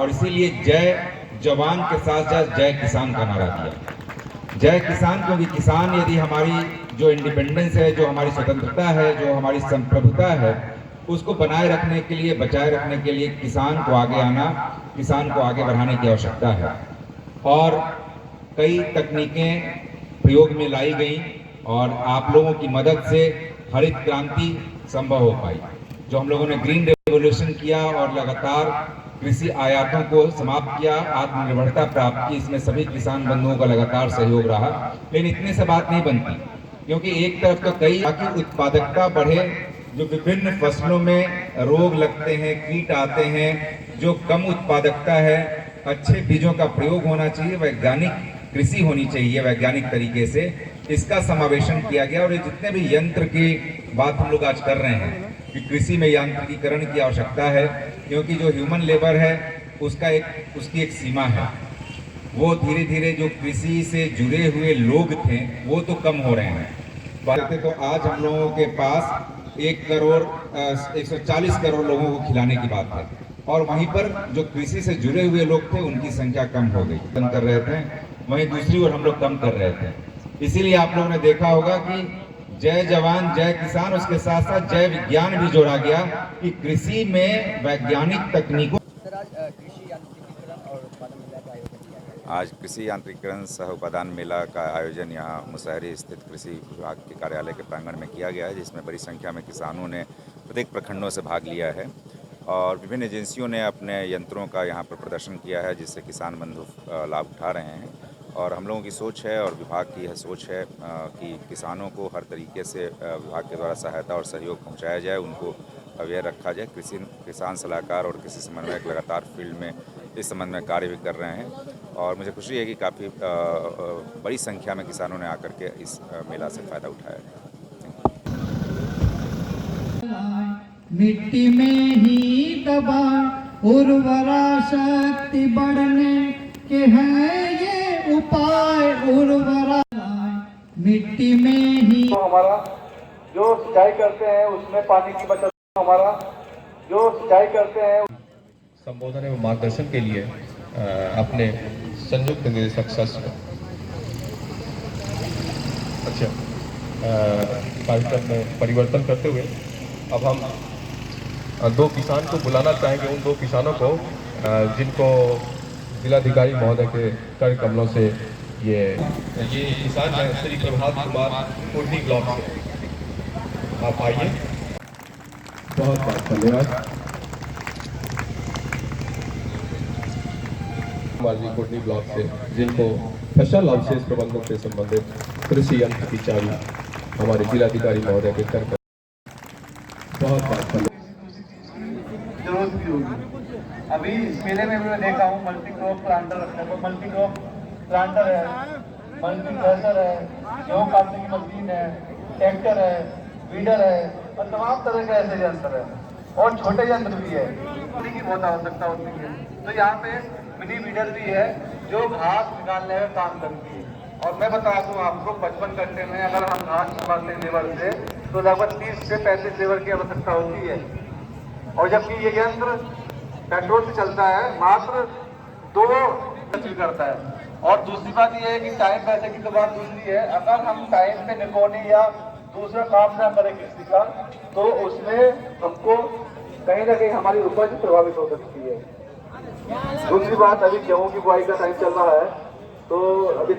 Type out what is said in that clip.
और इसीलिए जय जवान के साथ साथ जय किसान का नारा दिया। जय किसान क्योंकि किसान यदि हमारी जो इंडिपेंडेंस है, जो हमारी स्वतंत्रता है, जो हमारी संप्रभुता है, उसको बनाए रखने के लिए, बचाए रखने के लिए किसान को आगे आना, किसान को आगे बढ़ाने की आवश्यकता है। और कई तकनीकें प्रयोग में लाई गई और आप लोगों की मदद से हरित क्रांति संभव हो पाई। जो हम लोगों ने ग्रीन रेवोल्यूशन किया और लगातार कृषि आयातों को समाप्त किया, आत्मनिर्भरता प्राप्त की, इसमें सभी किसान बंधुओं का लगातार सहयोग रहा। लेकिन इतने से बात नहीं बनती, क्योंकि एक तरफ तो कई ताकि उत्पादकता बढ़े, जो विभिन्न फसलों में रोग लगते हैं, कीट आते हैं, जो कम उत्पादकता है, अच्छे बीजों का प्रयोग होना चाहिए, वैज्ञानिक कृषि होनी चाहिए वैज्ञानिक तरीके से, इसका समावेशन किया गया। और ये जितने भी यंत्र की बात हम लोग आज कर रहे हैं कि कृषि में यांत्रिकीकरण की आवश्यकता है, क्योंकि जो ह्यूमन लेबर है उसकी एक सीमा है। वो धीरे धीरे जो कृषि से जुड़े हुए लोग थे वो तो कम हो रहे हैं। तो आज हम लोगों के पास 140 करोड़ लोगों को खिलाने की बात है, और वहीं पर जो कृषि से जुड़े हुए लोग थे उनकी संख्या कम हो गई, कम कर रहे थे, वहीं दूसरी ओर हम लोग कम कर रहे थे। इसीलिए आप लोगों ने देखा होगा कि जय जवान जय किसान, उसके साथ साथ जय विज्ञान भी जोड़ा गया कि कृषि में वैज्ञानिक तकनीकों। आज कृषि यांत्रिकीकरण सह उत्पादन मेला का आयोजन यहाँ मुसहरी स्थित कृषि विभाग के कार्यालय के प्रांगण में किया गया है, जिसमें बड़ी संख्या में किसानों ने प्रत्येक प्रखंडों से भाग लिया है और विभिन्न एजेंसियों ने अपने यंत्रों का यहाँ पर प्रदर्शन किया है, जिससे किसान बंधु लाभ उठा रहे हैं। और हम लोगों की सोच है और विभाग की यह सोच है कि किसानों को हर तरीके से विभाग के द्वारा सहायता और सहयोग पहुँचाया जाए, उनको अवेयर रखा जाए। किसान सलाहकार और कृषि समन्वयक लगातार फील्ड में इस संबंध में कार्य भी कर रहे हैं और मुझे खुशी है कि काफ़ी बड़ी संख्या में किसानों ने आकर के इस मेला से फ़ायदा उठाया है। मिट्टी में ही दबा उर्वरा शक्ति बढ़ने के हैं ये उपाय। उर्वरा मिट्टी में ही हमारा जो सिंचाई करते हैं उसमें पानी की बचत, हमारा जो सिंचाई करते हैं संबोधन एवं मार्गदर्शन के लिए अपने संयुक्त निदेशक शास्त्र कार्यक्रम में परिवर्तन करते हुए अब हम दो किसान को बुलाना चाहेंगे, उन दो किसानों को जिनको जिलाधिकारी महोदय के कर कमलों से ये किसान है श्री प्रभात कुमार कुर्नी ब्लॉक से। आप आइए। बहुत बहुत धन्यवाद। मालवी कोटनी ब्लॉक से जिनको फसल अवशेष प्रबंधन से संबंधित कृषि यंत्र की चाबी हमारे जिलाधिकारी महोदय के कर बहुत बहुत जरूरत भी होगी। अभी इस मेले में मैं देखा हूँ मल्टी क्रॉप प्लांटर रखने को, मल्टी क्रॉप प्लांटर है, मल्टी थ्रेशर है, गेहूं काटने की मशीन है, ट्रैक्टर है, वीडर है और तमाम तरह के ऐसे यंत्र है और छोटे यंत्र भी है की बहुत आवश्यकता होती है। तो यहाँ पे मिनी वीडर भी है जो घास निकालने में काम करती है। और मैं बता दूं आपको 55 घंटे में अगर हम घास निकालते हैं लेबर से तो लगभग 30 से 35 लेबर की आवश्यकता होती है, और जबकि ये यंत्र पेट्रोल से चलता है, मात्र 2 करता है। और दूसरी बात ये है कि टाइम पैसे की तो बात दूसरी है, अगर हम टाइम पे निकोनी या दूसरा काम ना करें किसी का तो उसमें हमको कहीं ना कहीं हमारी उपज प्रभावित हो सकती है। दूसरी बात, अभी गेहूं की बुआई का टाइम चल रहा है तो अभी